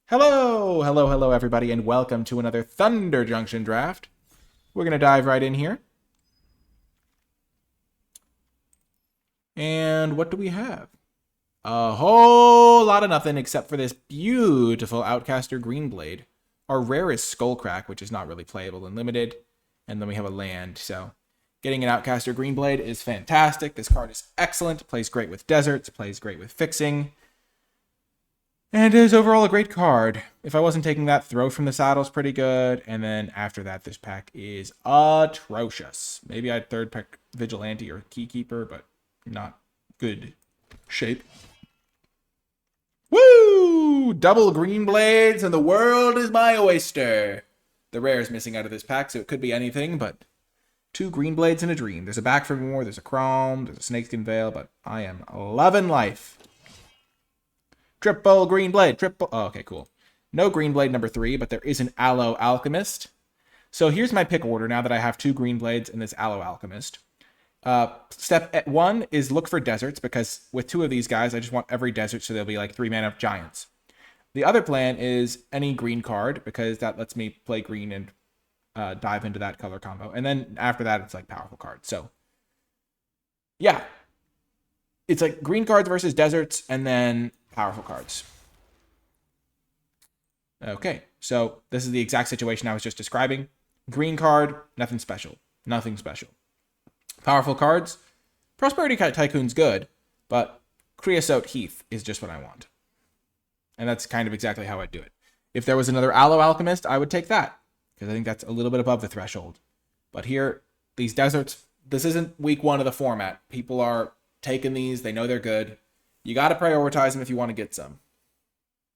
Hello, everybody, and welcome to another Thunder Junction draft. We're going to dive right in here. And what do we have? A whole lot of nothing except for this beautiful Outcaster Greenblade. Our rarest Skullcrack, which is not really playable in Limited. And then we have a land, so getting an Outcaster Greenblade is fantastic. This card is excellent. It plays great with deserts. It plays great with fixing. And it is overall a great card. If I wasn't taking that, Throw from the Saddle is pretty good. And then after that, this pack is atrocious. Maybe I'd third pick Vigilante or Keykeeper, but not good shape. Woo! Double green blades and the world is my oyster. The rare is missing out of this pack, so it could be anything, but 2 green blades and a dream. There's a Back for More, there's a Chrome, there's a Snakeskin Veil, but I am loving life. Triple green blade, triple. Oh, okay, cool. No green blade number 3, but there is an Aloe Alchemist. So here's my pick order now that I have 2 green blades and this Aloe Alchemist. Step 1 is look for deserts, because with 2 of these guys, I just want every desert, so they'll be like 3 mana giants. The other plan is any green card, because that lets me play green and dive into that color combo. And then after that, it's like powerful cards. So yeah, it's like green cards versus deserts, and then powerful cards. Okay, so this is the exact situation I was just describing. Green card, nothing special. Nothing special. Powerful cards, Prosperity Tycoon's good, but Creosote Heath is just what I want. And that's kind of exactly how I'd do it. If there was another Aloe Alchemist, I would take that, because I think that's a little bit above the threshold. But here, these deserts, this isn't week 1 of the format. People are taking these, they know they're good. You got to prioritize them if you want to get some.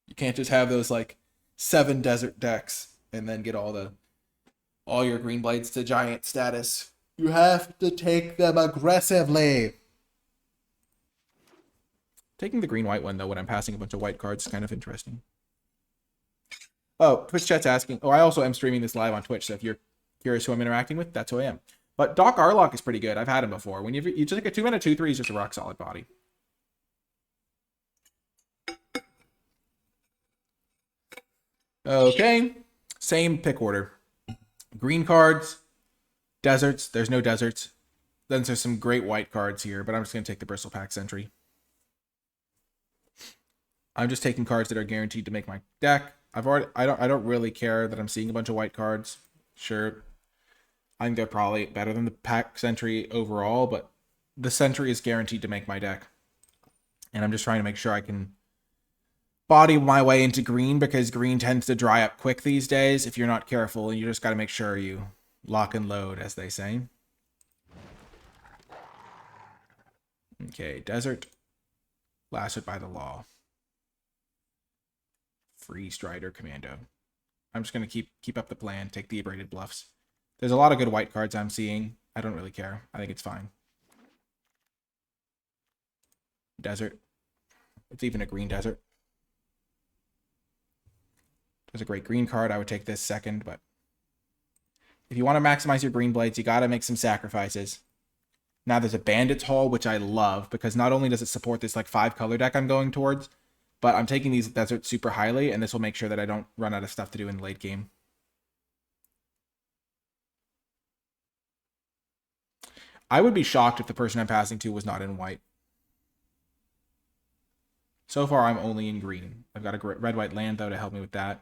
You can't just have those like 7 desert decks and then get all your green blades to giant status. You have to take them aggressively. Taking the green-white one, though, when I'm passing a bunch of white cards is kind of interesting. Oh, Twitch chat's asking. Oh, I also am streaming this live on Twitch, so if you're curious who I'm interacting with, that's who I am. But Doc Arlock is pretty good. I've had him before. When you just like a 2-mana 2/3, he's just a rock-solid body. Okay, same pick order. Green cards, deserts. There's no deserts. Then there's some great white cards here, but I'm just going to take the Bristlepack Sentry. I'm just taking cards that are guaranteed to make my deck. I don't really care that I'm seeing a bunch of white cards. Sure, I think they're probably better than the Pack Sentry overall, but the Sentry is guaranteed to make my deck. And I'm just trying to make sure I can body my way into green, because green tends to dry up quick these days if you're not careful, and you just got to make sure you lock and load, as they say. Okay, desert. Lasted by the law. Free Strider Commando. I'm just going to keep up the plan, take the abraded bluffs. There's a lot of good white cards I'm seeing. I don't really care. I think it's fine. Desert. It's even a green desert. There's a great green card. I would take this second, but if you want to maximize your green blades, you got to make some sacrifices. Now there's a Bandit's Hall, which I love, because not only does it support this like 5 color deck I'm going towards, but I'm taking these deserts super highly, and this will make sure that I don't run out of stuff to do in the late game. I would be shocked if the person I'm passing to was not in white. So far, I'm only in green. I've got a red-white land, though, to help me with that.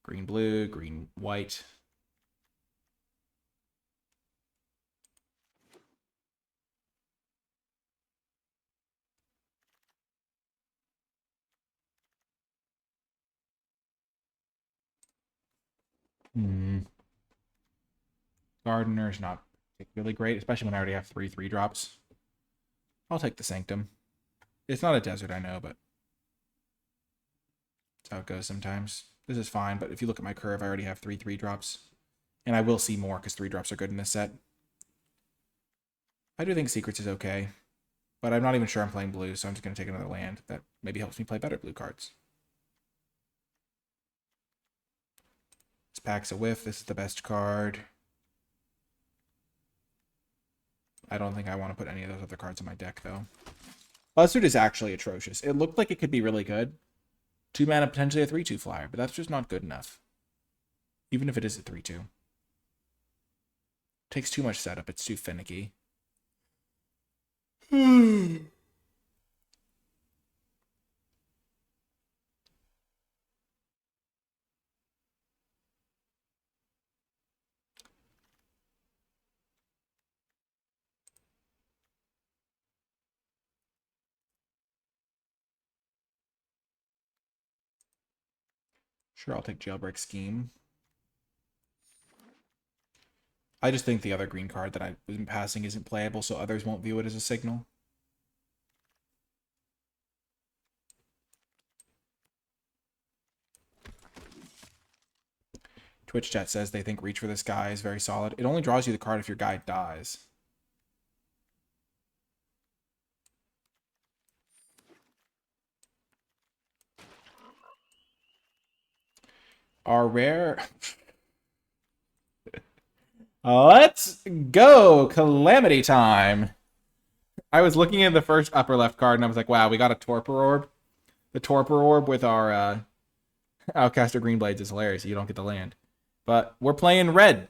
Green-blue, green-white. Gardener's not particularly great, especially when I already have 3 3-drops. I'll take the Sanctum. It's not a desert, I know, but that's how it goes sometimes. This is fine, but if you look at my curve, I already have 3 3-drops. And I will see more, because 3-drops are good in this set. I do think Secrets is okay, but I'm not even sure I'm playing blue, so I'm just going to take another land that maybe helps me play better blue cards. This pack's a whiff. This is the best card. I don't think I want to put any of those other cards in my deck, though. Buzzard is actually atrocious. It looked like it could be really good, 2 mana, potentially a 3/2 flyer, but that's just not good enough. Even if it is a 3/2. Takes too much setup. It's too finicky. Sure, I'll take Jailbreak Scheme. I just think the other green card that I've been passing isn't playable, so others won't view it as a signal. Twitch chat says they think Reach for the Sky is very solid. It only draws you the card if your guy dies. Our rare... Let's go! Calamity time! I was looking at the first upper left card and I was like, wow, we got a Torpor Orb. The Torpor Orb with our Outcaster Greenblades is hilarious. So you don't get the land. But we're playing red.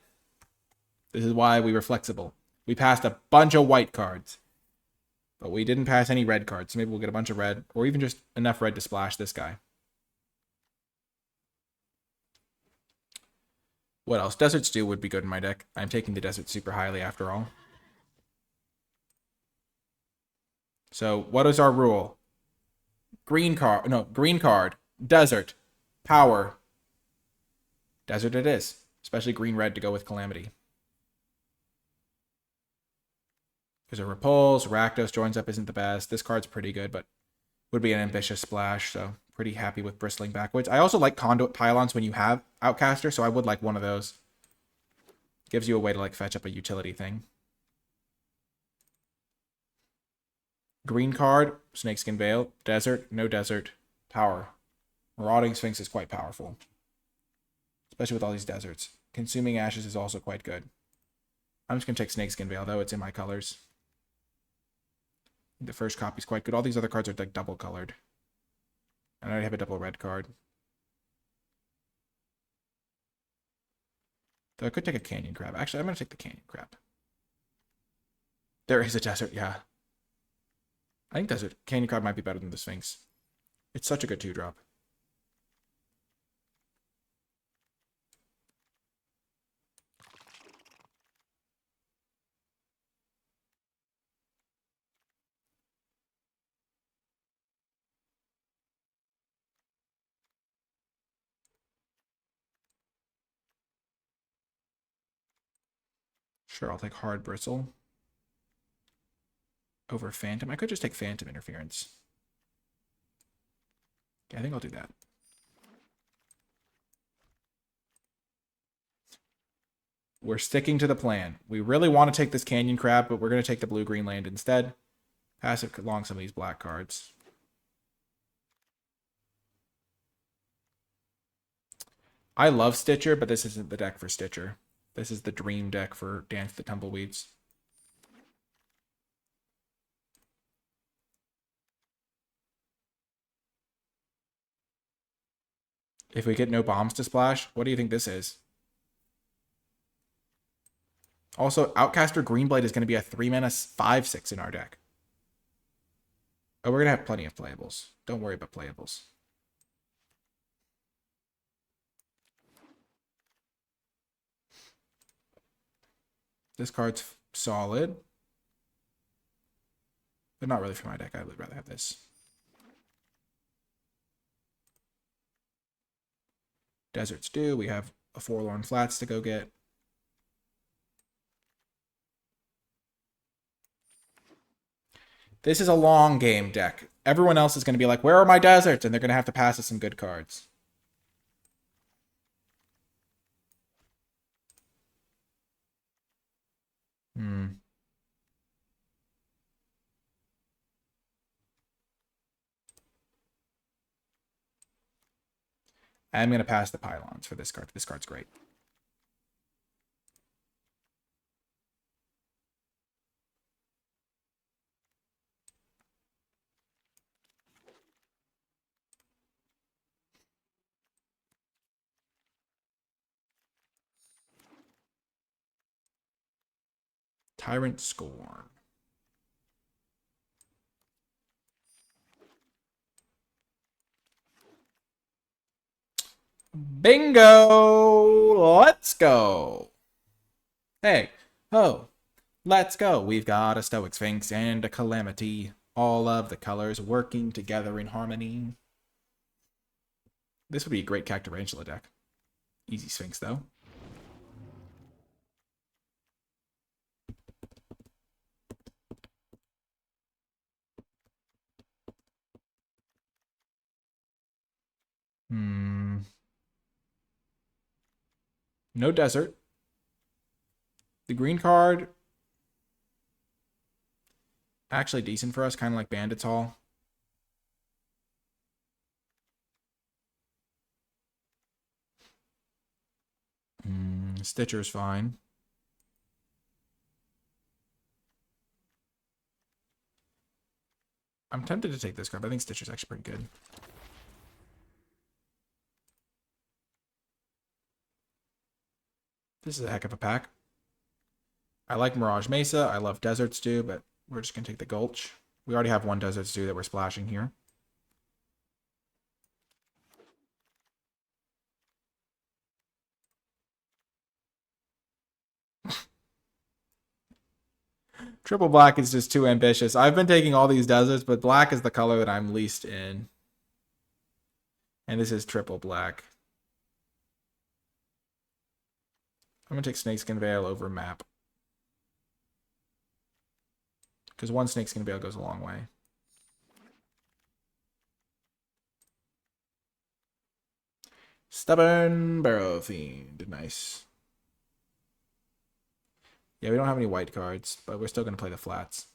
This is why we were flexible. We passed a bunch of white cards. But we didn't pass any red cards. So maybe we'll get a bunch of red. Or even just enough red to splash this guy. What else? Desert Stew would be good in my deck. I'm taking the Desert super highly after all. So what is our rule? Green card. Desert. Power. Desert it is. Especially green-red to go with Calamity. There's a Repulse. Rakdos joins up isn't the best. This card's pretty good, but would be an ambitious splash, so pretty happy with Bristling Backwards. I also like Conduit Pylons when you have Outcaster, so I would like one of those. Gives you a way to like fetch up a utility thing. Green card, Snakeskin Veil. Desert, no desert. Power. Marauding Sphinx is quite powerful. Especially with all these deserts. Consuming Ashes is also quite good. I'm just going to take Snakeskin Veil, though. It's in my colors. The first copy is quite good. All these other cards are like double colored. And I already have a double red card. Though I could take a Canyon Crab. Actually, I'm going to take the Canyon Crab. There is a desert, yeah. I think Desert Canyon Crab might be better than the Sphinx. It's such a good 2-drop. Sure, I'll take Hard Bristle over Phantom. I could just take Phantom Interference. Yeah, I think I'll do that. We're sticking to the plan. We really want to take this Canyon Crab, but we're going to take the blue-green land instead. Pass it along some of these black cards. I love Stitcher, but this isn't the deck for Stitcher. This is the dream deck for Dance the Tumbleweeds. If we get no bombs to splash, what do you think this is? Also, Outcaster Greenblade is going to be a 3-mana 5/6 in our deck. Oh, we're going to have plenty of playables. Don't worry about playables. This card's solid. But not really for my deck. I would rather have this. Deserts do. We have a Forlorn Flats to go get. This is a long game deck. Everyone else is going to be like, where are my deserts? And they're going to have to pass us some good cards. I'm going to pass the Pylons for this card. This card's great. Tyrant Scorn. Bingo! Let's go. Hey, ho, let's go. We've got a Stoic Sphinx and a Calamity. All of the colors working together in harmony. This would be a great Cactarantula deck. Easy Sphinx, though. No desert. The green card, actually decent for us, kind of like Bandits Hall. Stitcher's fine. I'm tempted to take this card, but I think Stitcher's actually pretty good. This is a heck of a pack. I like Mirage Mesa. I love Desert Stew, but we're just going to take the Gulch. We already have one Desert Stew that we're splashing here. Triple black is just too ambitious. I've been taking all these deserts, but black is the color that I'm least in. And this is triple black. I'm going to take Snakeskin Veil over map. Because one Snakeskin Veil goes a long way. Stubborn Barrow Fiend. Nice. Yeah, we don't have any white cards, but we're still going to play the flats.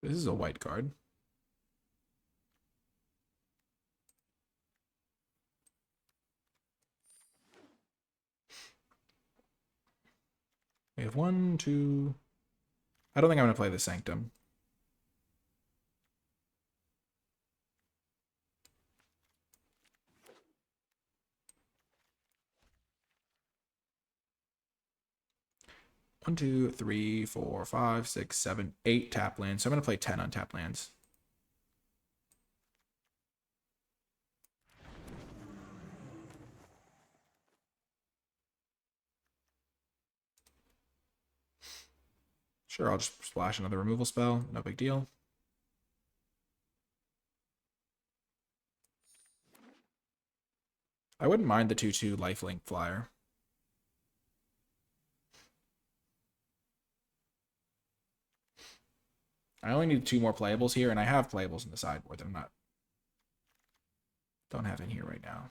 This is a white card. We have 1, 2. I don't think I'm going to play the Sanctum. One, 2, 3, 4, 5, 6, 7, 8 tap lands. So I'm going to play 10 on tap lands. Sure, I'll just splash another removal spell. No big deal. I wouldn't mind the 2/2 lifelink flyer. I only need 2 more playables here, and I have playables in the sideboard that I'm don't have in here right now.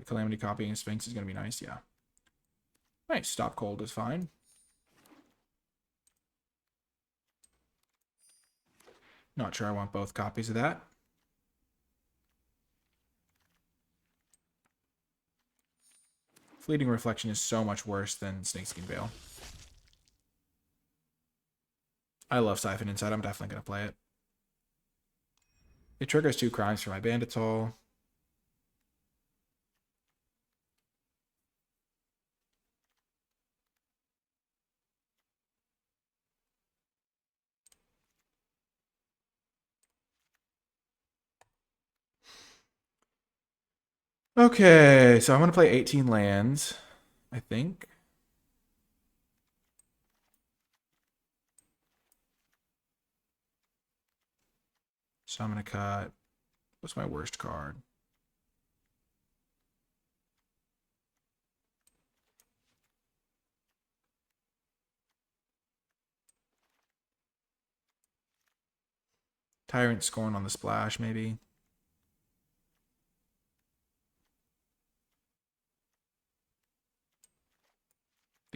Calamity copying Sphinx is going to be nice, yeah. Nice, Stop Cold is fine. Not sure I want both copies of that. Fleeting Reflection is so much worse than Snakeskin Veil. I love Siphon Inside. I'm definitely going to play it. It triggers 2 crimes for my Bandits Hall. Okay, so I'm going to play 18 lands, I think. So I'm going to cut... What's my worst card? Tyrant Scorn on the splash, maybe.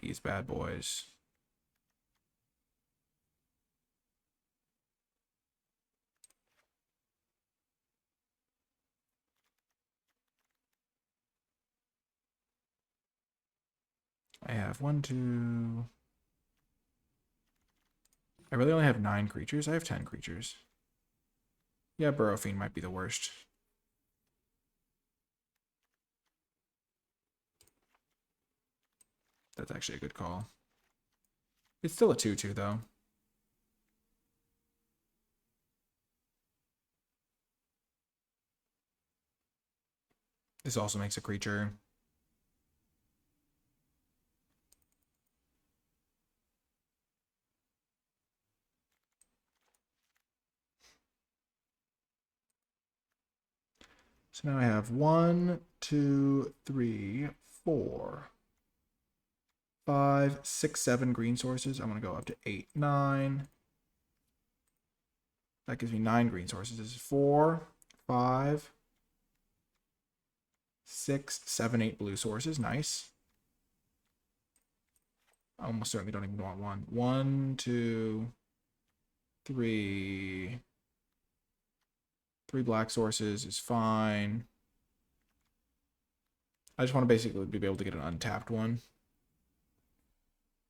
These bad boys. I have 1, 2. I really only have 9 creatures. I have 10 creatures. Yeah, Burrow Fiend might be the worst. That's actually a good call. It's still a 2/2 though. This also makes a creature. So now I have 1, 2, 3, 4, 5, 6, 7 green sources. I'm going to go up to 8, 9. That gives me 9 green sources. This is 4, 5, 6, 7, 8 blue sources. Nice. I almost certainly don't even want 1. 1, 2, 3. 3 black sources is fine. I just want to basically be able to get an untapped one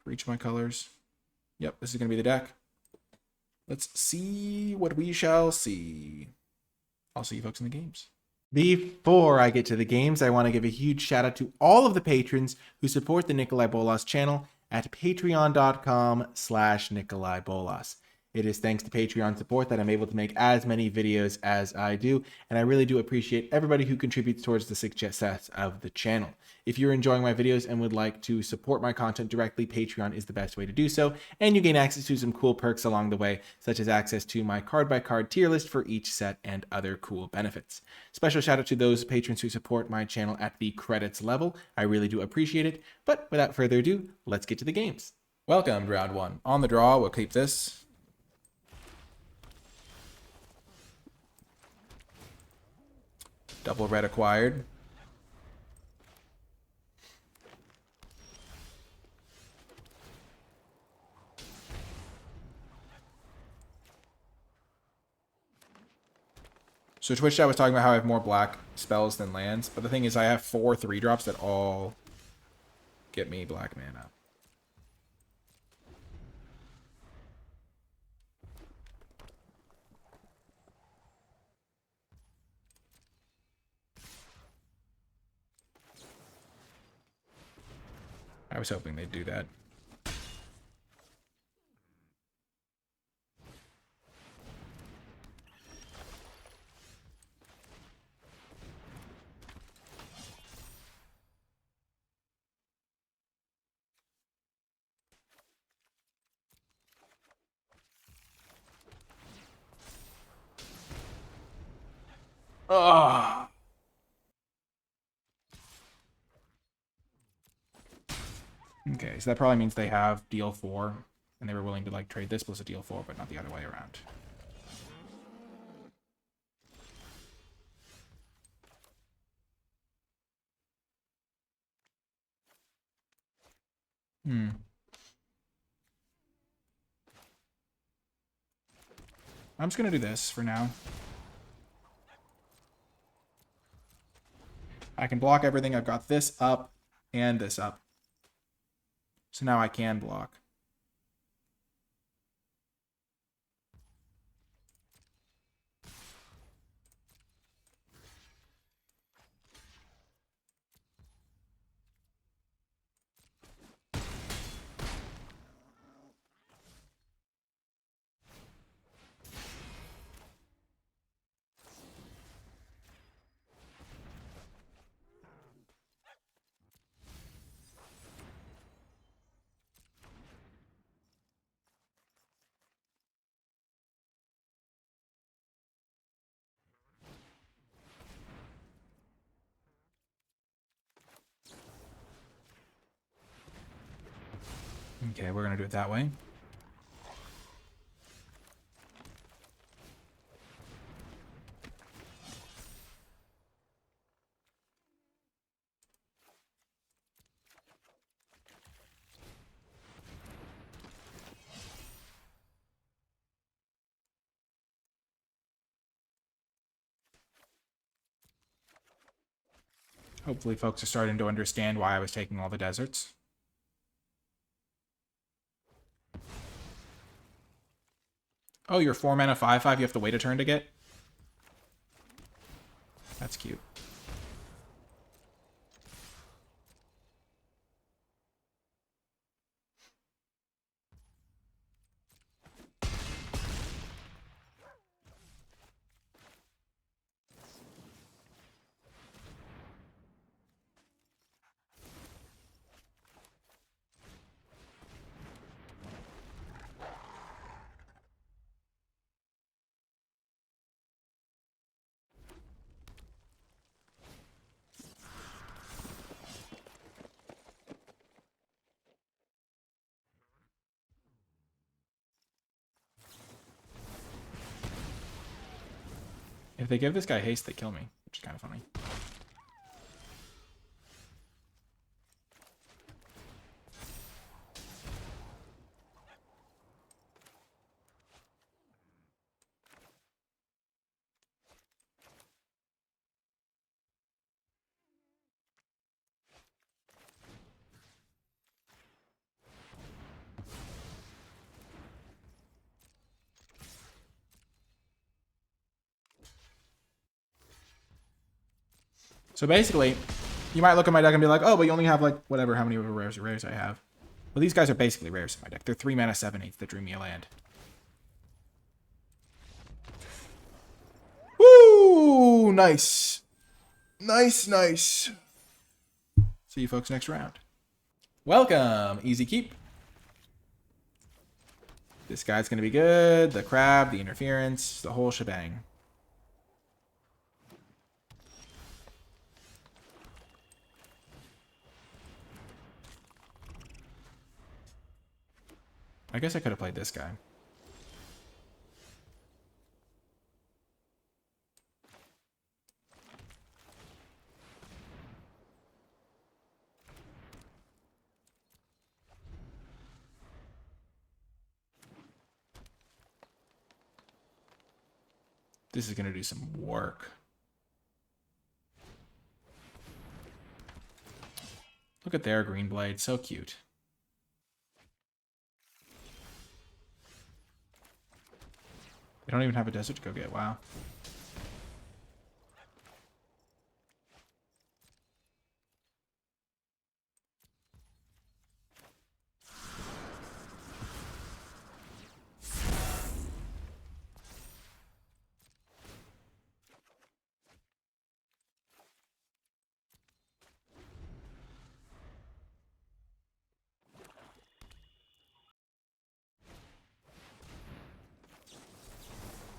for each of my colors. Yep, this is going to be the deck. Let's see what we shall see. I'll see you folks in the games. Before I get to the games, I want to give a huge shout out to all of the patrons who support the NicolaiBolas channel at patreon.com/NicolaiBolas. It is thanks to Patreon support that I'm able to make as many videos as I do, and I really do appreciate everybody who contributes towards the success of the channel. If you're enjoying my videos and would like to support my content directly, Patreon is the best way to do so, and you gain access to some cool perks along the way, such as access to my card-by-card tier list for each set and other cool benefits. Special shout out to those patrons who support my channel at the credits level. I really do appreciate it, but without further ado, let's get to the games. Welcome to round 1. On the draw, we'll keep this. Double red acquired. So Twitch chat was talking about how I have more black spells than lands, but the thing is I have 4 3-drops that all get me black mana. I was hoping they'd do that. Ah. Okay, so that probably means they have deal 4, and they were willing to like trade this plus a deal 4, but not the other way around. I'm just gonna do this for now. I can block everything. I've got this up and this up. So now I can block. Okay, we're gonna do it that way. Hopefully folks are starting to understand why I was taking all the deserts. Oh, you're 4 mana 5/5 you have to wait a turn to get? That's cute. If they give this guy haste, they kill me, which is kind of funny. So basically, you might look at my deck and be like, oh, but you only have like whatever, how many rares I have. Well, these guys are basically rares in my deck. They're 3 mana 7/8 that drew me a land. Woo! Nice. Nice. See you folks next round. Welcome. Easy keep. This guy's going to be good. The crab, the interference, the whole shebang. I guess I could have played this guy. This is going to do some work. Look at their green blade. So cute. They don't even have a desert to go get. Wow.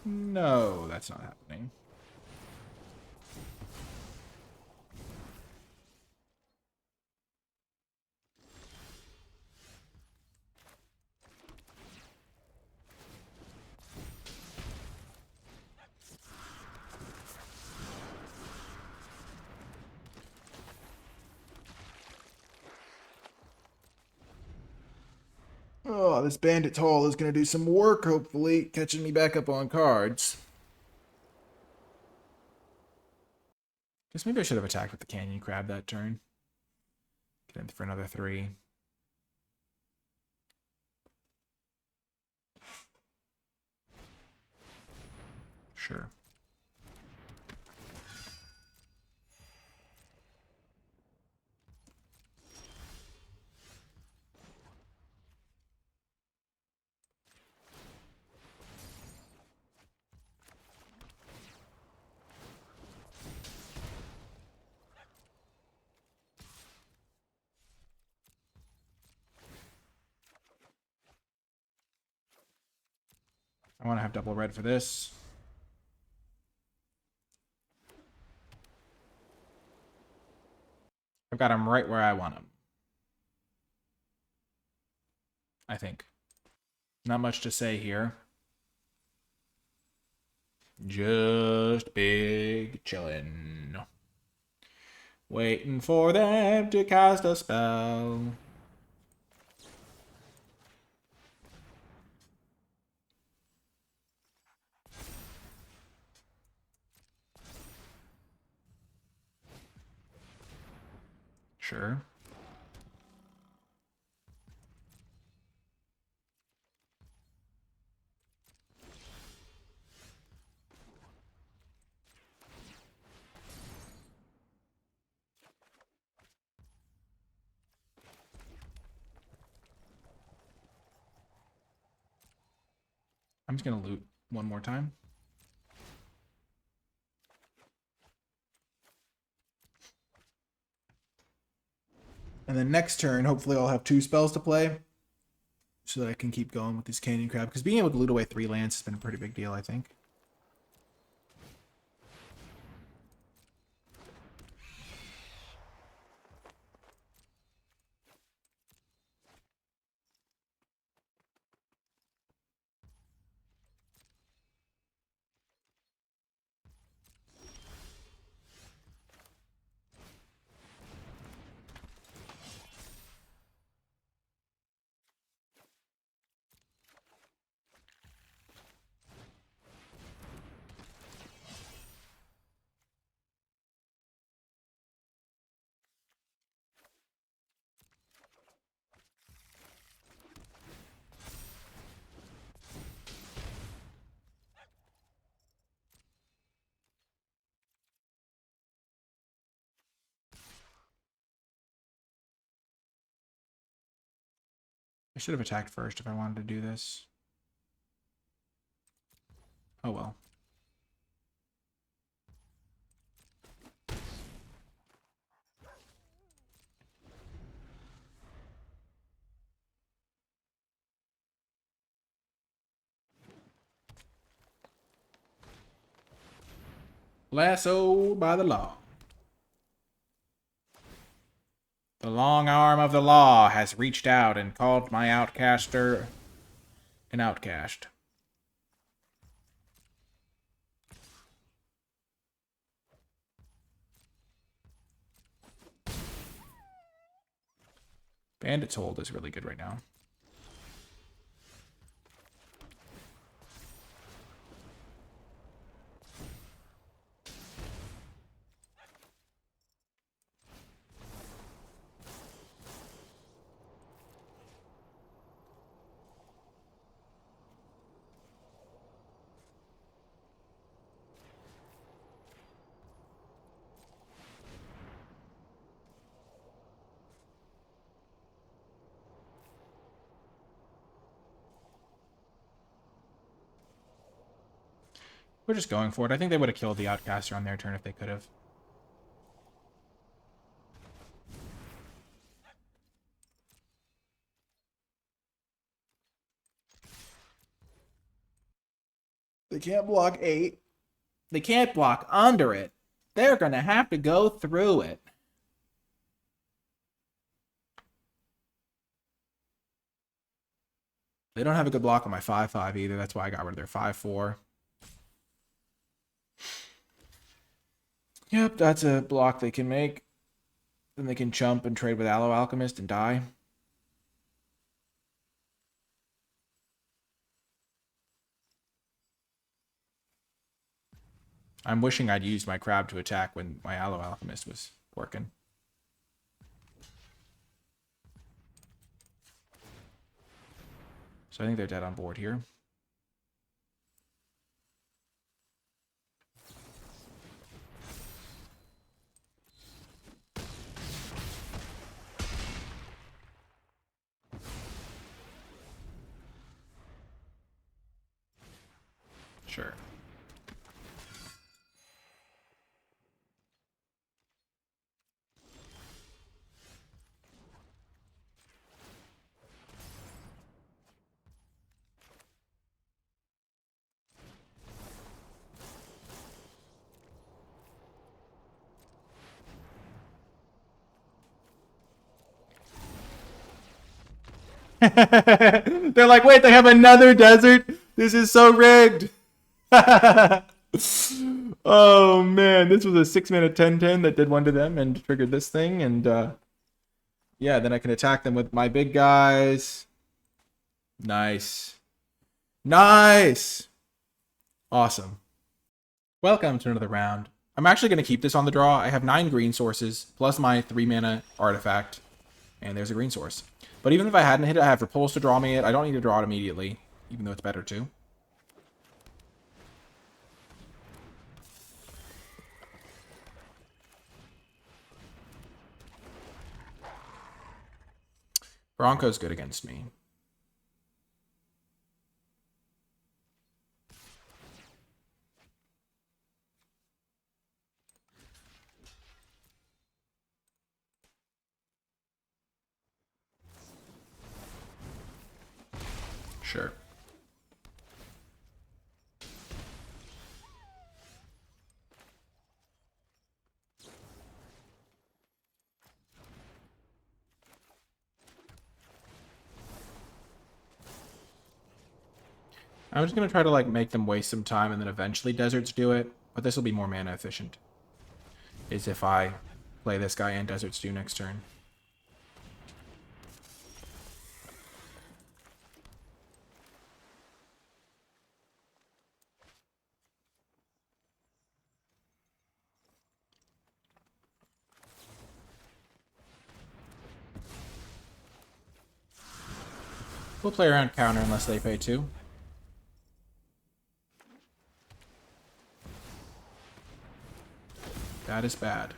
No, that's not happening. Oh, this Bandit Toll is going to do some work, hopefully, catching me back up on cards. Guess maybe I should have attacked with the Canyon Crab that turn. Get in for another 3. Sure. I want to have double red for this. I've got him right where I want him. I think. Not much to say here. Just big chillin'. Waiting for them to cast a spell. Sure. I'm just going to loot one more time. And then next turn, hopefully I'll have 2 spells to play so that I can keep going with this Canyon Crab. Because being able to loot away 3 lands has been a pretty big deal, I think. I should have attacked first if I wanted to do this. Oh well. Lassoed by the law. The long arm of the law has reached out and called my outcaster an outcast. Bandit's Hold is really good right now. We're just going for it. I think they would have killed the outcaster on their turn if they could have. They can't block 8. They can't block under it. They're going to have to go through it. They don't have a good block on my 5/5 either. That's why I got rid of their 5/4. Yep, that's a block they can make. Then they can chump and trade with Aloe Alchemist and die. I'm wishing I'd used my crab to attack when my Aloe Alchemist was working. So I think they're dead on board here. Sure. They're like, wait, they have another desert? This is so rigged. Oh, man. This was a 6-mana 10/10 that did one to them and triggered this thing. And, yeah, then I can attack them with my big guys. Nice. Nice. Awesome. Welcome to another round I'm actually going to keep this on the draw. I have 9 green sources, plus my 3 mana artifact. And there's a green source. But even if I hadn't hit it, I have Repulse to draw me it. I don't need to draw it immediately, even though it's better to. Bronco's good against me. Sure. I'm just going to try to like make them waste some time and then eventually deserts do it. But this will be more mana efficient. Is if I play this guy and deserts do next turn. We'll play around counter unless they pay 2. That is bad.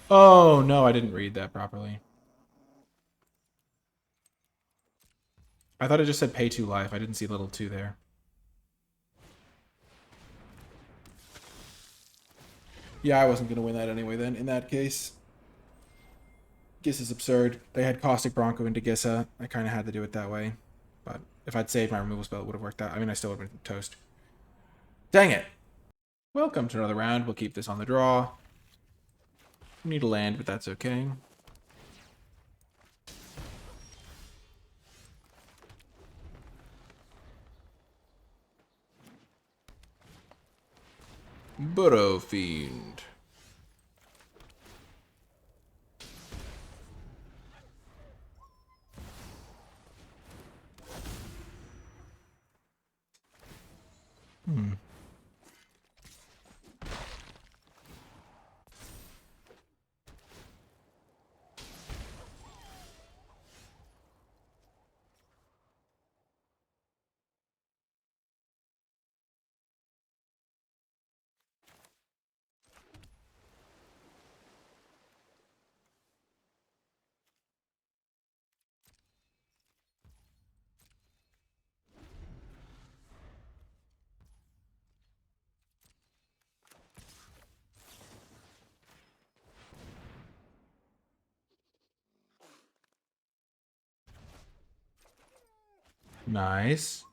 Oh, no, I didn't read that properly. I thought it just said pay 2 life. I didn't see little 2 there. Yeah, I wasn't going to win that anyway then, in that case. Giss is absurd. They had Caustic Bronco into Gissa. I kind of had to do it that way. But if I'd saved my removal spell, it would have worked out. I mean, I still would have been toast. Dang it! Welcome to another round. We'll keep this on the draw. We need a land, but that's okay. Burrow Fiend. Nice.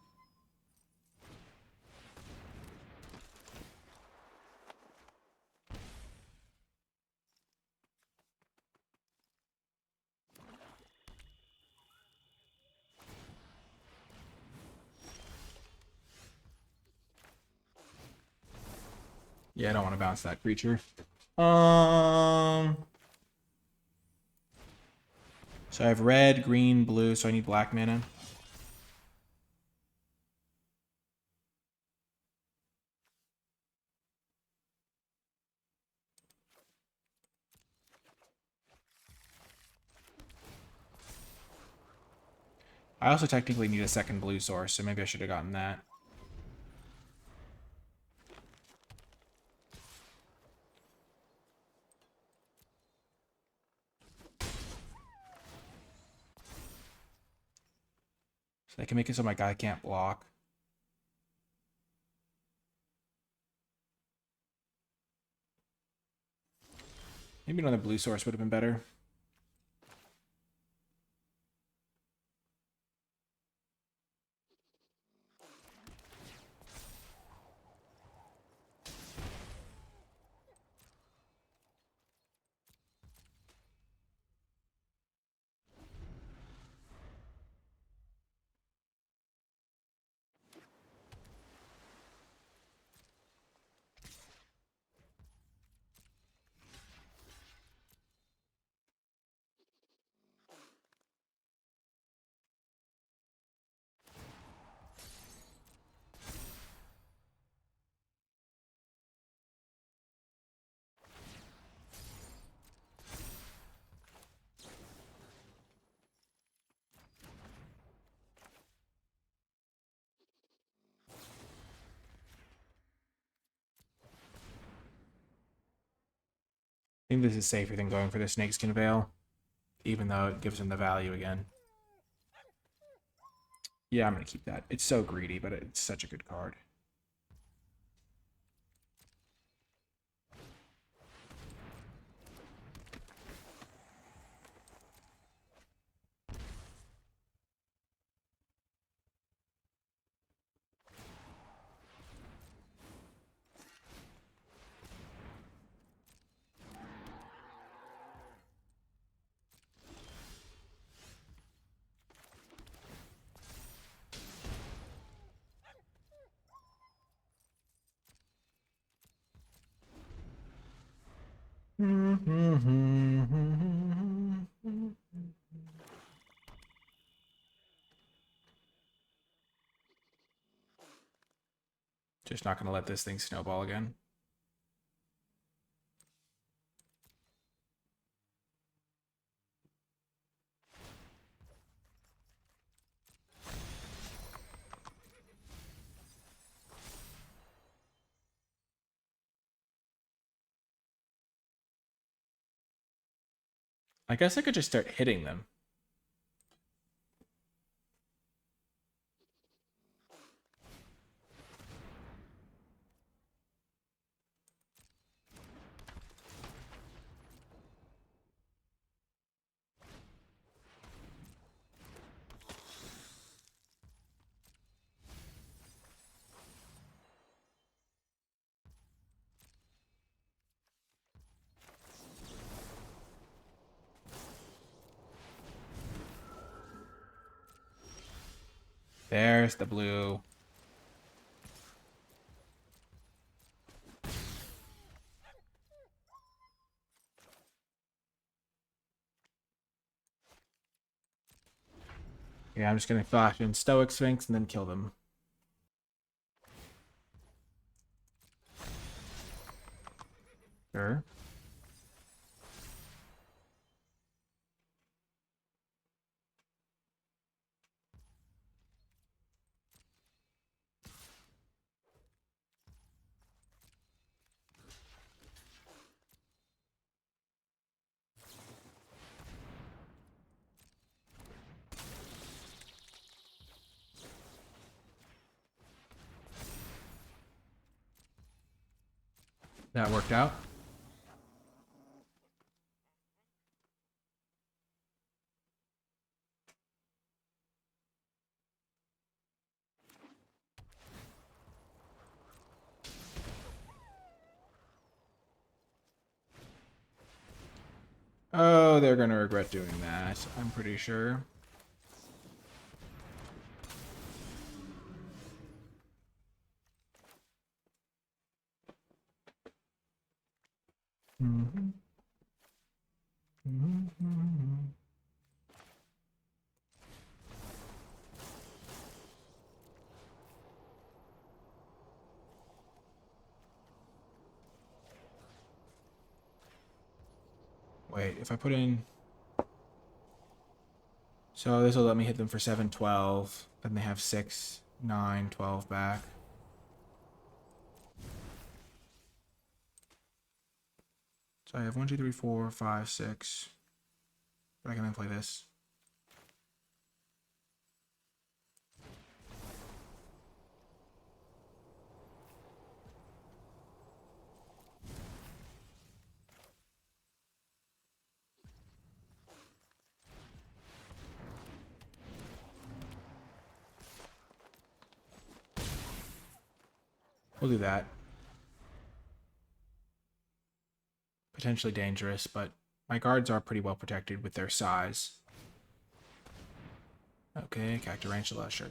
Yeah, I don't want to bounce that creature. So I have red, green, blue, so I need black mana. I also technically need a second blue source, so maybe I should have gotten that. So they can make it so my guy can't block. Maybe another blue source would have been better. think this is safer than going for the Snakeskin Veil, even though it gives him the value again. Yeah, I'm going to keep that. It's so greedy, but it's such a good card. Just not going to let this thing snowball again. I guess I could just start hitting them. There's the blue. Yeah, I'm just going to flash in Stoic Sphinx and then kill them. Sure. That worked out. Oh, they're going to regret doing that, I'm pretty sure. Mm-hmm. Mm-hmm. Wait, if I put in... So this will let me hit them for 7, 12. Then they have 6, 9, 12 back. So I have 1, 2, 3, 4, 5, 6. I can then play this. We'll do that. Potentially dangerous, but my guards are pretty well protected with their size. Okay, Cactarantula, sure.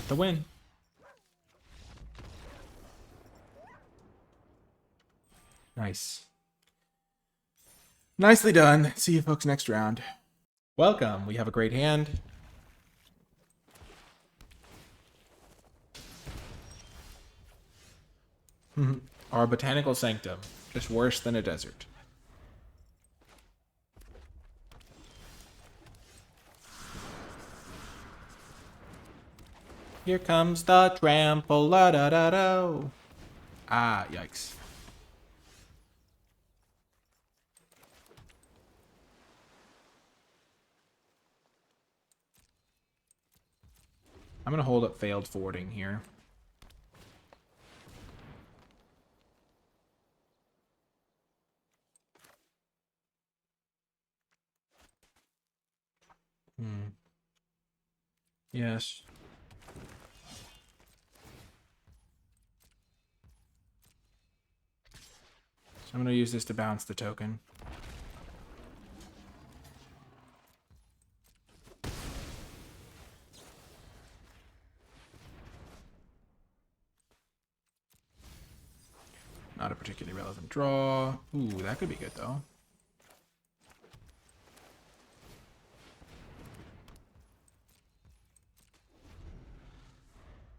Got the win. Nice. Nicely done. See you folks next round. Welcome. We have a great hand. Our botanical sanctum. Just worse than a desert. Here comes the trample. La da da da. Ah, yikes. I'm going to hold up failed forwarding here. Yes. So I'm going to use this to bounce the token. Not a particularly relevant draw. Ooh, that could be good, though.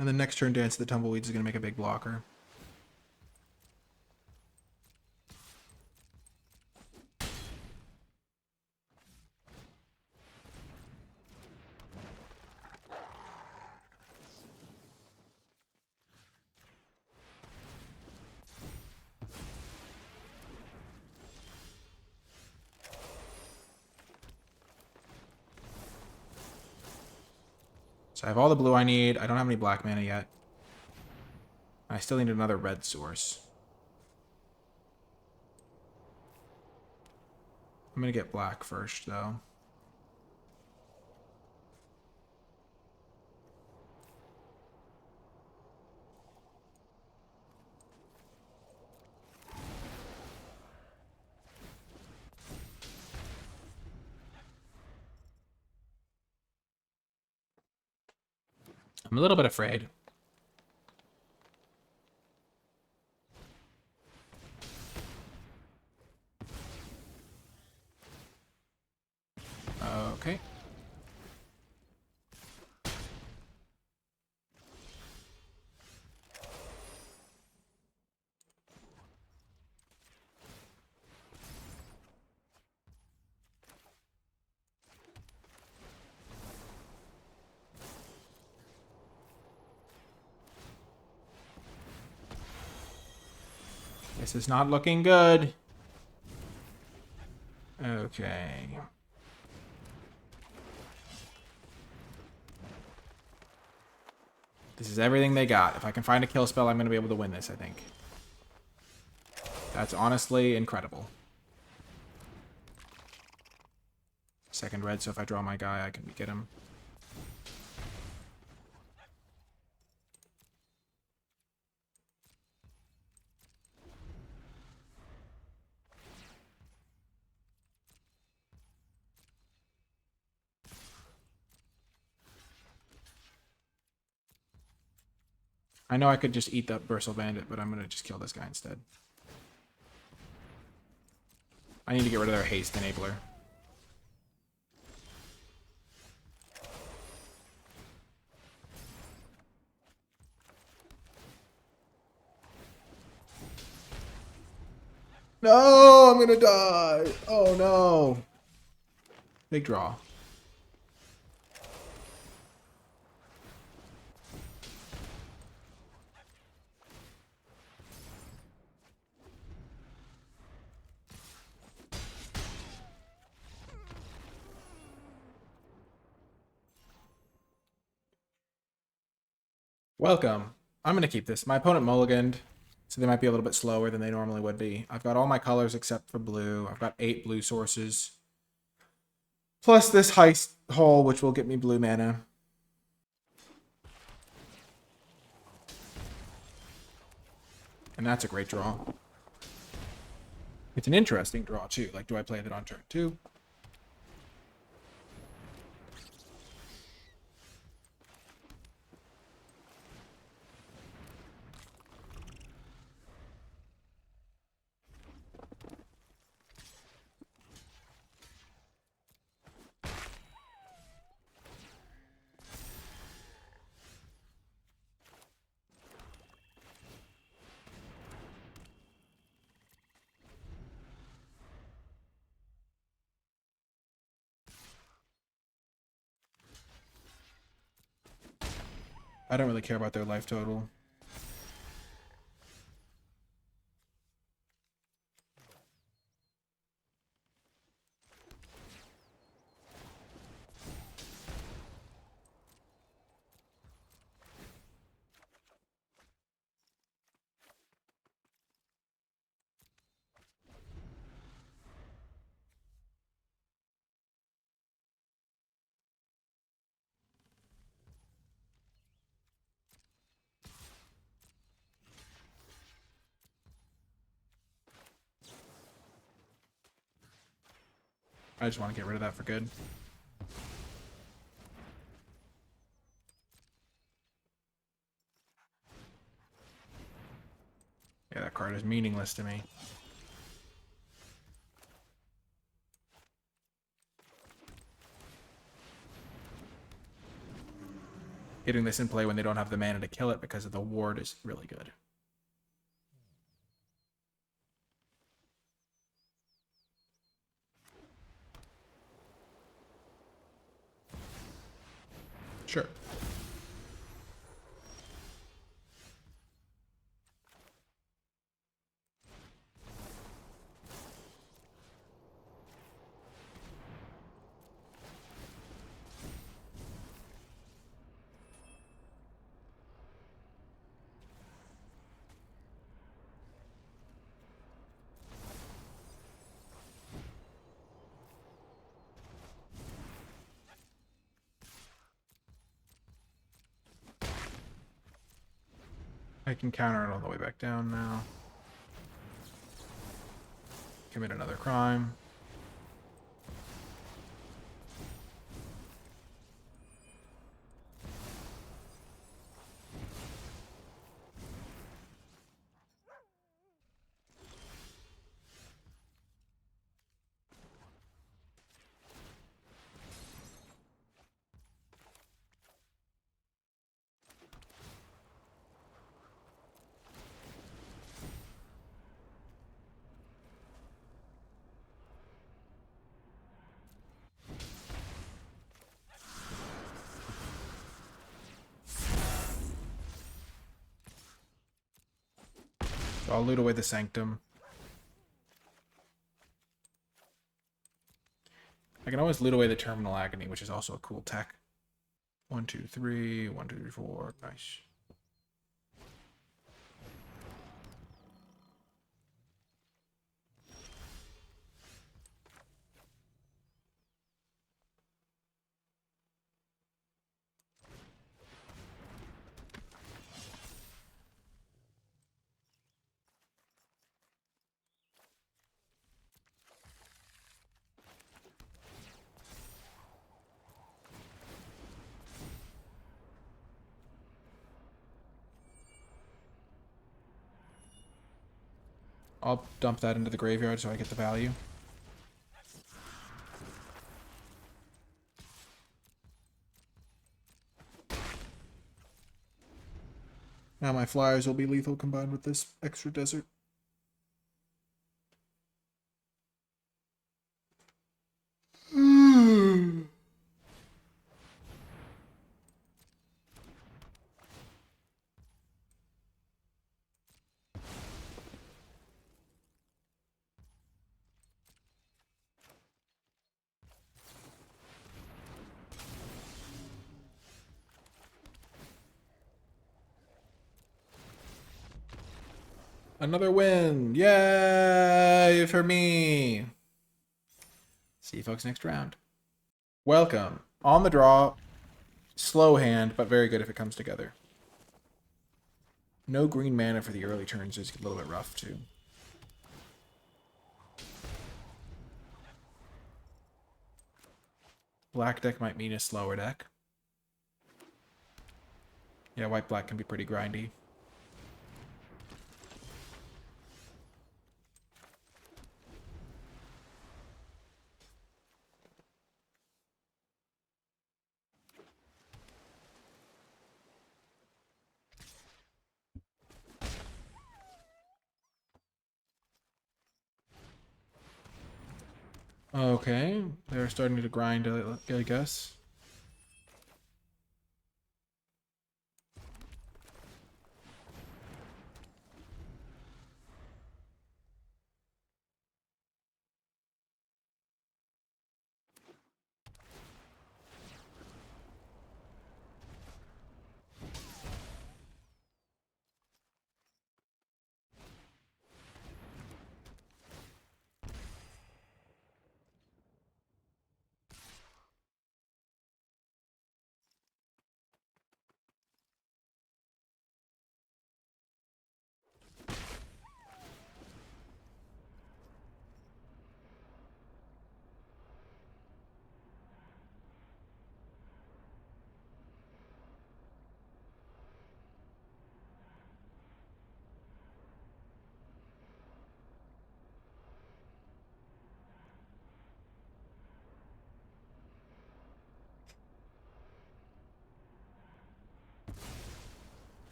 And the next turn, Dance of the Tumbleweeds is going to make a big blocker. So I have all the blue I need. I don't have any black mana yet. I still need another red source. I'm going to get black first, though. I'm a little bit afraid. Okay. This is not looking good. Okay. This is everything they got. If I can find a kill spell, I'm going to be able to win this, I think. That's honestly incredible. Second red, so if I draw my guy, I can get him. I know I could just eat that Bursal Bandit, but I'm going to just kill this guy instead. I need to get rid of their haste enabler. No, I'm going to die. Oh, no. Big draw. Welcome. I'm going to keep this. My opponent mulliganed, so they might be a little bit slower than they normally would be. I've got all my colors except for blue. I've got 8 blue sources. Plus this heist hole, which will get me blue mana. And that's a great draw. It's an interesting draw, too. Like, do I play that on turn 2? I don't really care about their life total. I just want to get rid of that for good. Yeah, that card is meaningless to me. Getting this in play when they don't have the mana to kill it because of the ward is really good. Sure. I can counter it all the way back down now. Commit another crime. So I'll loot away the Sanctum. I can always loot away the Terminal Agony, which is also a cool tech. 1, 2, 3. 1, 2, 3, 4. Nice. I'll dump that into the graveyard so I get the value. Now my flyers will be lethal combined with this extra desert. Another win! Yay for me! See you folks next round. Welcome. On the draw. Slow hand, but very good if it comes together. No green mana for the early turns is a little bit rough too. Black deck might mean a slower deck. Yeah, white-black can be pretty grindy. Okay, they're starting to grind, I guess.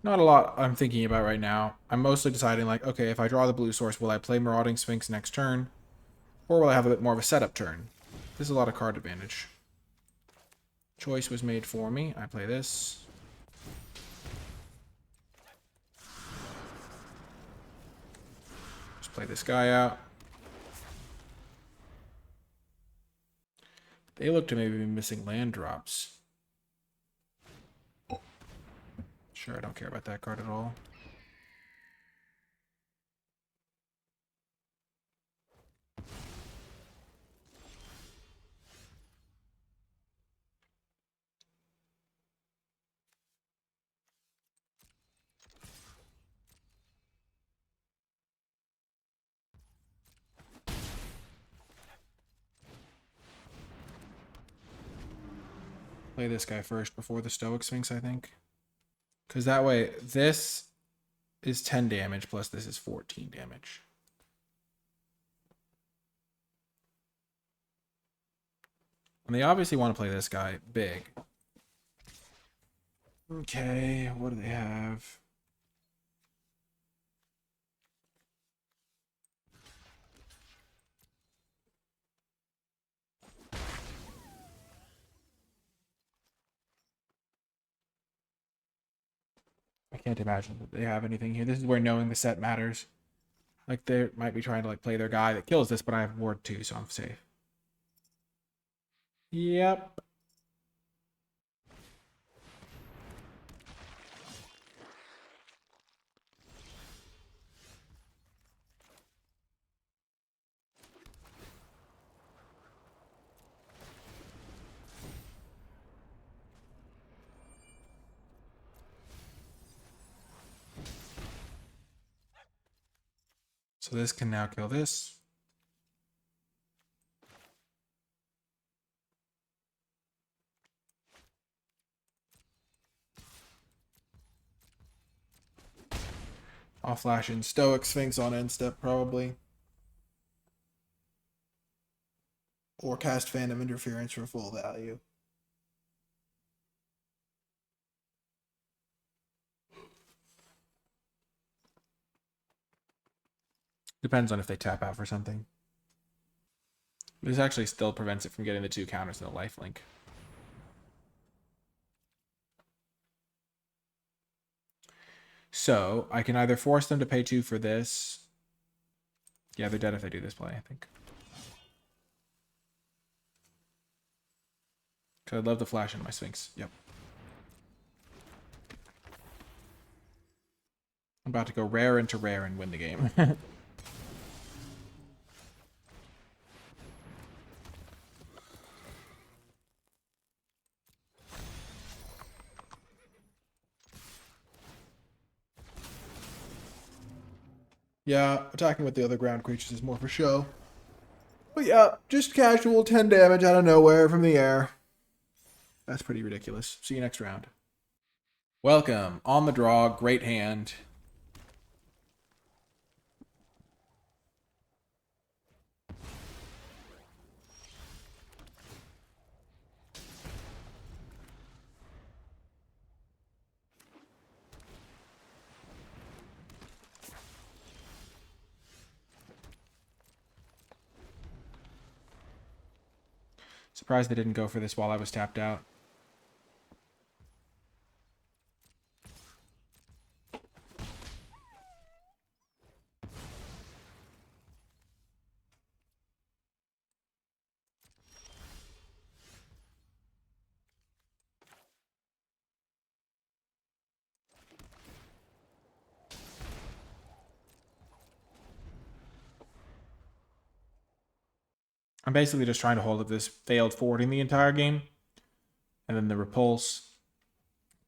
Not a lot I'm thinking about right now. I'm mostly deciding, like, okay, if I draw the blue source, will I play Marauding Sphinx next turn? Or will I have a bit more of a setup turn? There's a lot of card advantage. Choice was made for me. I play this. Just play this guy out. They look to maybe be missing land drops. Sure, I don't care about that card at all. Play this guy first before the Stoic Sphinx, I think. Because that way, this is 10 damage, plus this is 14 damage. And they obviously want to play this guy big. Okay, what do they have? I can't imagine that they have anything here. This is where knowing the set matters. Like, they might be trying to, like, play their guy that kills this, but I have ward 2, so I'm safe. Yep. So this can now kill this. I'll flash in Stoic Sphinx on end step, probably. Or cast Phantom Interference for full value. Depends on if they tap out for something. This actually still prevents it from getting the 2 counters in the lifelink. So, I can either force them to pay 2 for this. Yeah, they're dead if they do this play, I think. Because I'd love to flash into my Sphinx. Yep. I'm about to go rare into rare and win the game. Yeah, attacking with the other ground creatures is more for show. But yeah, just casual 10 damage out of nowhere from the air. That's pretty ridiculous. See you next round. Welcome. On the draw. Great hand. Surprised they didn't go for this while I was tapped out. I'm basically just trying to hold up this failed forwarding the entire game. And then the repulse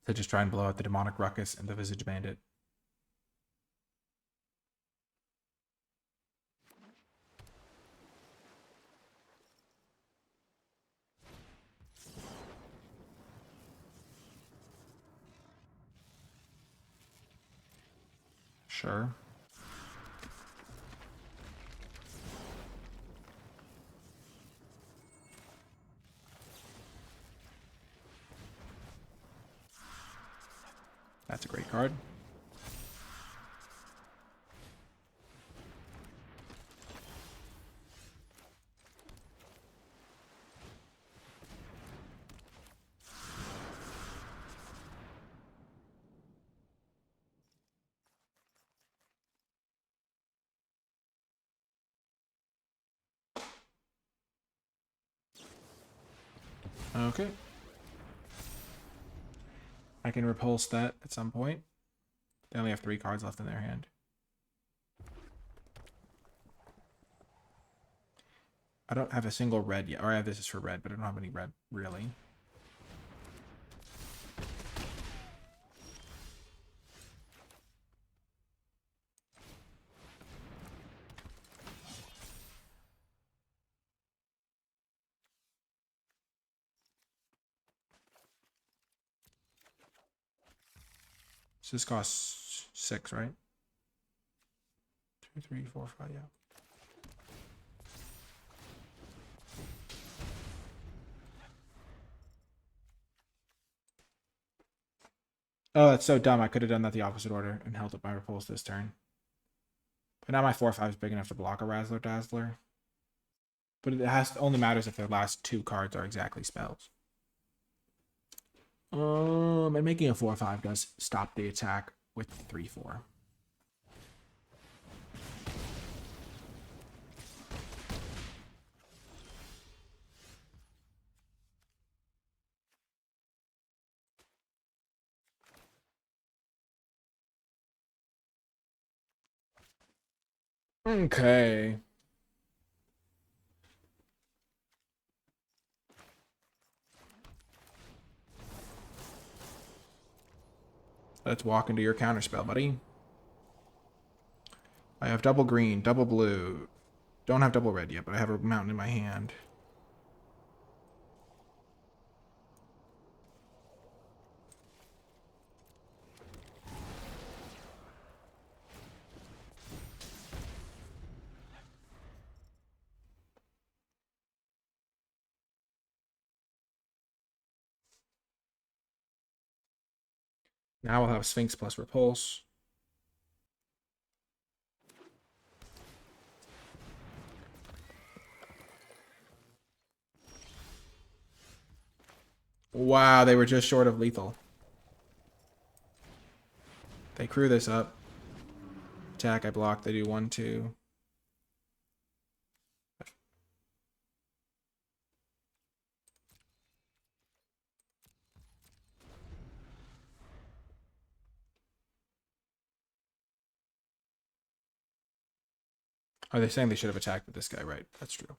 to just try and blow out the Demonic Ruckus and the Visage Bandit. Sure. That's a great card. Okay. I can repulse that at some point. They only have 3 cards left in their hand. I don't have a single red yet. Or I have this is for red, but I don't have any red, really. So this costs 6, right? 2, 3, 4, 5, yeah. Oh, that's so dumb. I could have done that the opposite order and held up my repulse this turn. But now my 4/5 is big enough to block a Razzler Dazzler. But it only matters if their last 2 cards are exactly spells. And making a 4/5 does stop the attack with 3/4. Okay. Let's walk into your counterspell, buddy. I have double green, double blue. Don't have double red yet, but I have a mountain in my hand. Now we'll have Sphinx plus Repulse. Wow, they were just short of lethal. They crew this up. Attack, I block. They do 1, 2. Are they saying they should have attacked with this guy? Right, that's true.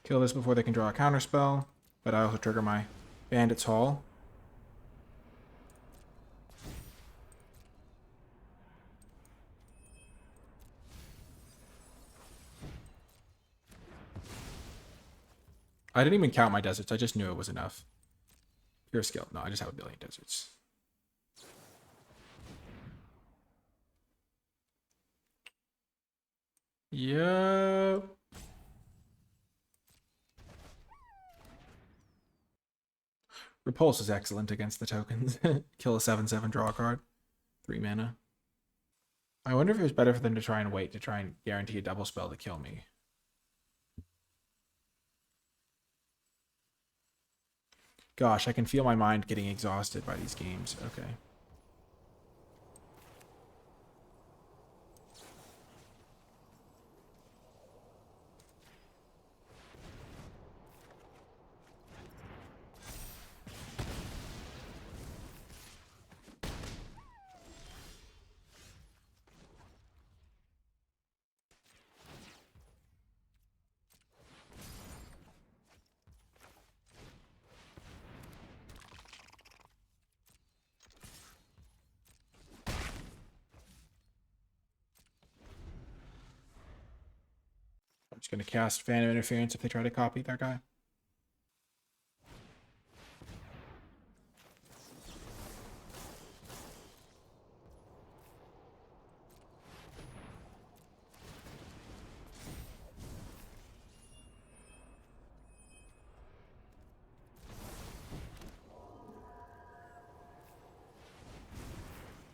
Kill this before they can draw a counterspell, but I also trigger my Bandit's Haul. I didn't even count my deserts. I just knew it was enough. Pure skill. No, I just have a billion deserts. Yep. Repulse is excellent against the tokens. Kill a 7/7, draw a card. 3 mana. I wonder if it was better for them to try and wait to try and guarantee a double spell to kill me. Gosh, I can feel my mind getting exhausted by these games. Okay. Just going to cast Phantom Interference if they try to copy that guy.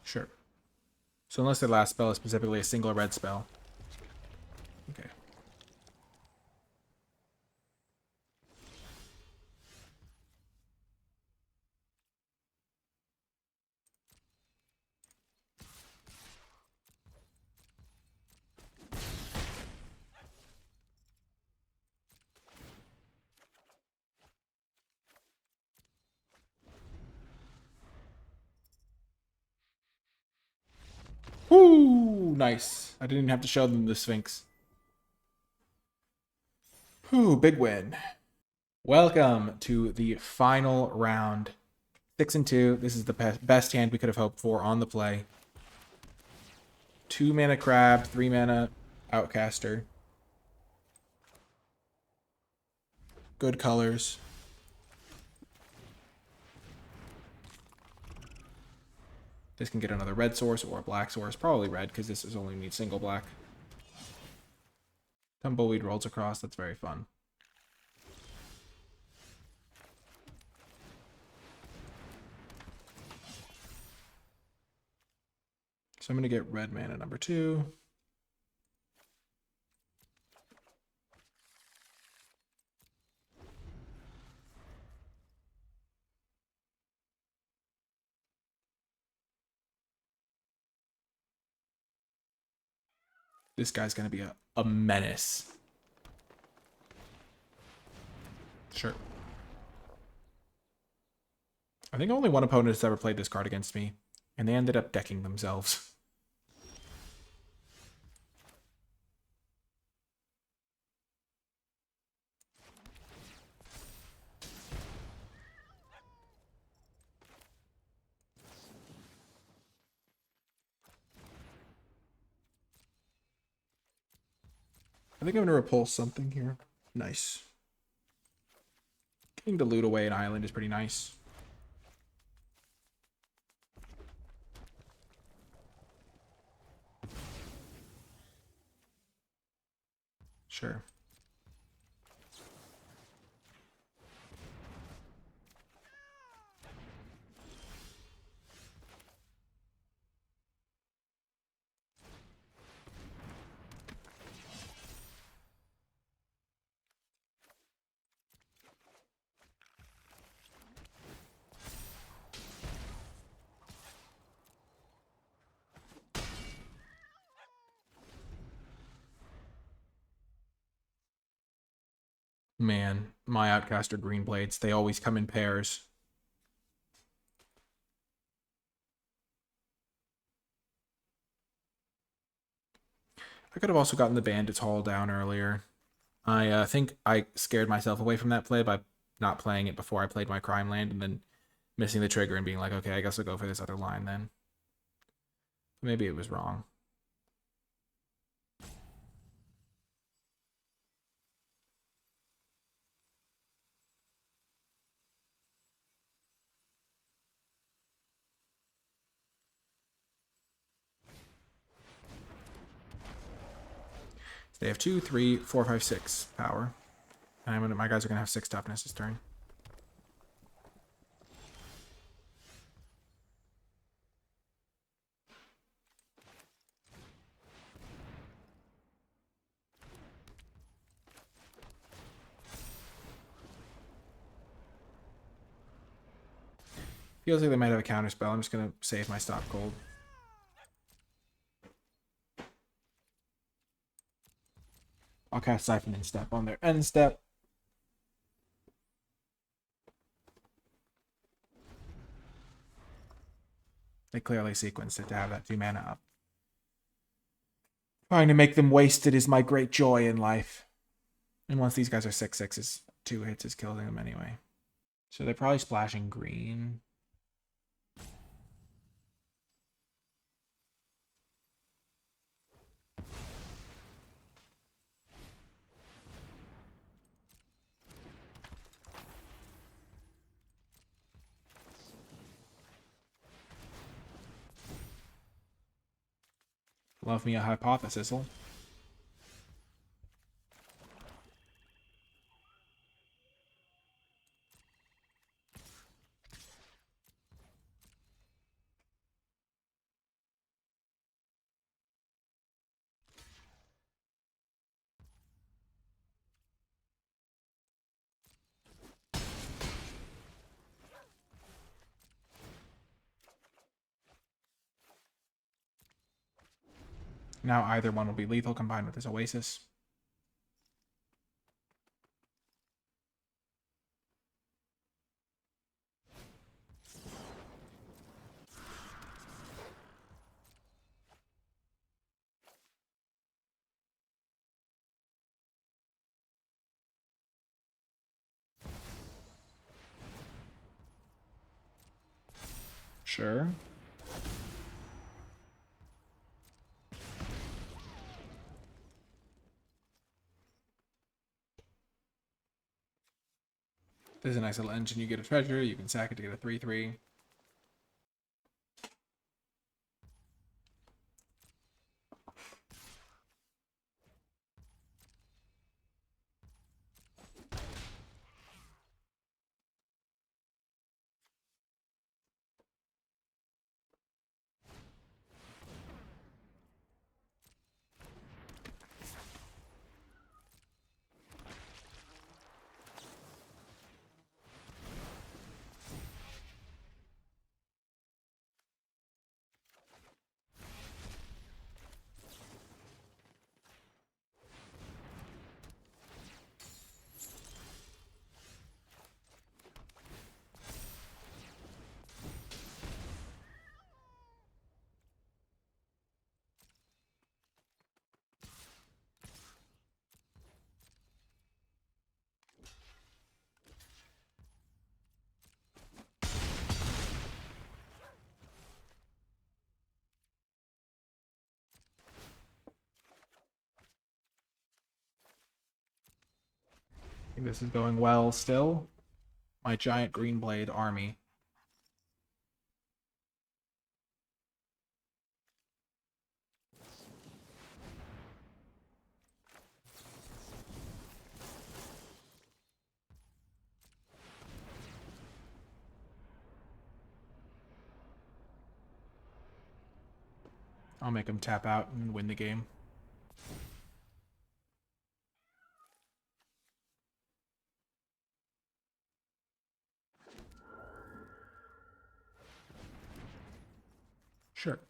Sure. So unless their last spell is specifically a single red spell. Okay. Woo! Nice. I didn't even have to show them the Sphinx. Whew, big win. Welcome to the final round. 6-2. This is the best hand we could have hoped for on the play. 2 mana crab, 3 mana outcaster. Good colors. This can get another red source or a black source. Probably red, because this is only need single black. Tumbleweed rolls across. That's very fun. So I'm going to get red mana number 2. This guy's going to be a menace. Sure. I think only one opponent has ever played this card against me, and they ended up decking themselves. I think I'm going to repulse something here. Nice. Getting to loot away an island is pretty nice. Sure. Man, my outcaster green blades, they always come in pairs. I could have also gotten the bandits haul down earlier. I think I scared myself away from that play by not playing it before I played my crime land and then missing the trigger and being like, okay, I guess I'll go for this other line then. Maybe it was wrong. They have 2, 3, 4, 5, 6 power. And my guys are going to have 6 toughness this turn. Feels like they might have a counter spell. I'm just going to save my stop cold. I'll cast Siphoning Step on their end step. They clearly sequenced it to have that 2 mana up. Trying to make them waste it is my great joy in life. And once these guys are 6/6s, 2 hits is killing them anyway. So they're probably splashing green. Love me a hypothesis. Now either one will be lethal combined with his Oasis. Sure. This is a nice little engine. You get a treasure. You can sack it to get a 3/3. I think this is going well still. My giant green blade army. I'll make him tap out and win the game. Sure.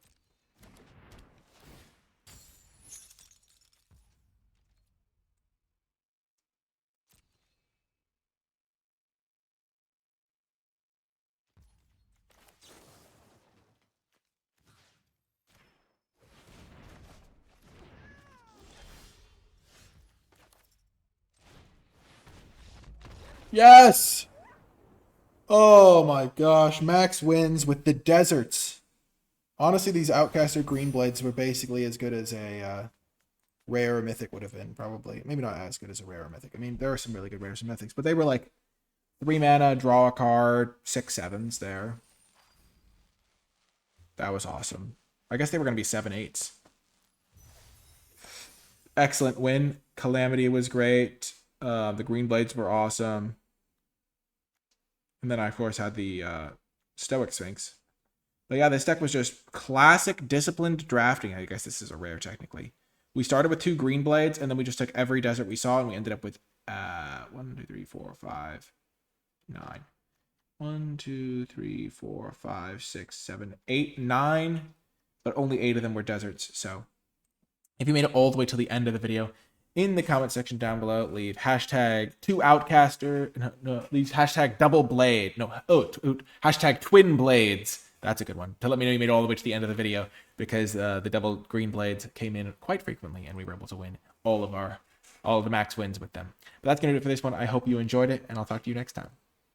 Yes! Oh my gosh, Max wins with the deserts. Honestly, these Outcaster Green Blades were basically as good as a rare mythic would have been, probably. Maybe not as good as a rare mythic. I mean, there are some really good rares and mythics, but they were like 3 mana, draw a card, 6/7s there. That was awesome. I guess they were going to be 7/8s. Excellent win. Calamity was great. The Green Blades were awesome. And then I, of course, had the Stoic Sphinx. But yeah, this deck was just classic disciplined drafting. I guess this is a rare, technically. We started with 2 Green Blades, and then we just took every desert we saw, and we ended up with 1, 2, 3, 4, 5, 9. 1, 2, 3, 4, 5, 6, 7, 8, 9. But only 8 of them were deserts. So if you made it all the way to the end of the video, in the comment section down below, leave hashtag 2Outcaster. Leave hashtag double blade. Hashtag twin blades. That's a good one. To let me know you made it all the way to the end of the video, because the double green blades came in quite frequently, and we were able to win all of the max wins with them. But that's going to do it for this one. I hope you enjoyed it, and I'll talk to you next time.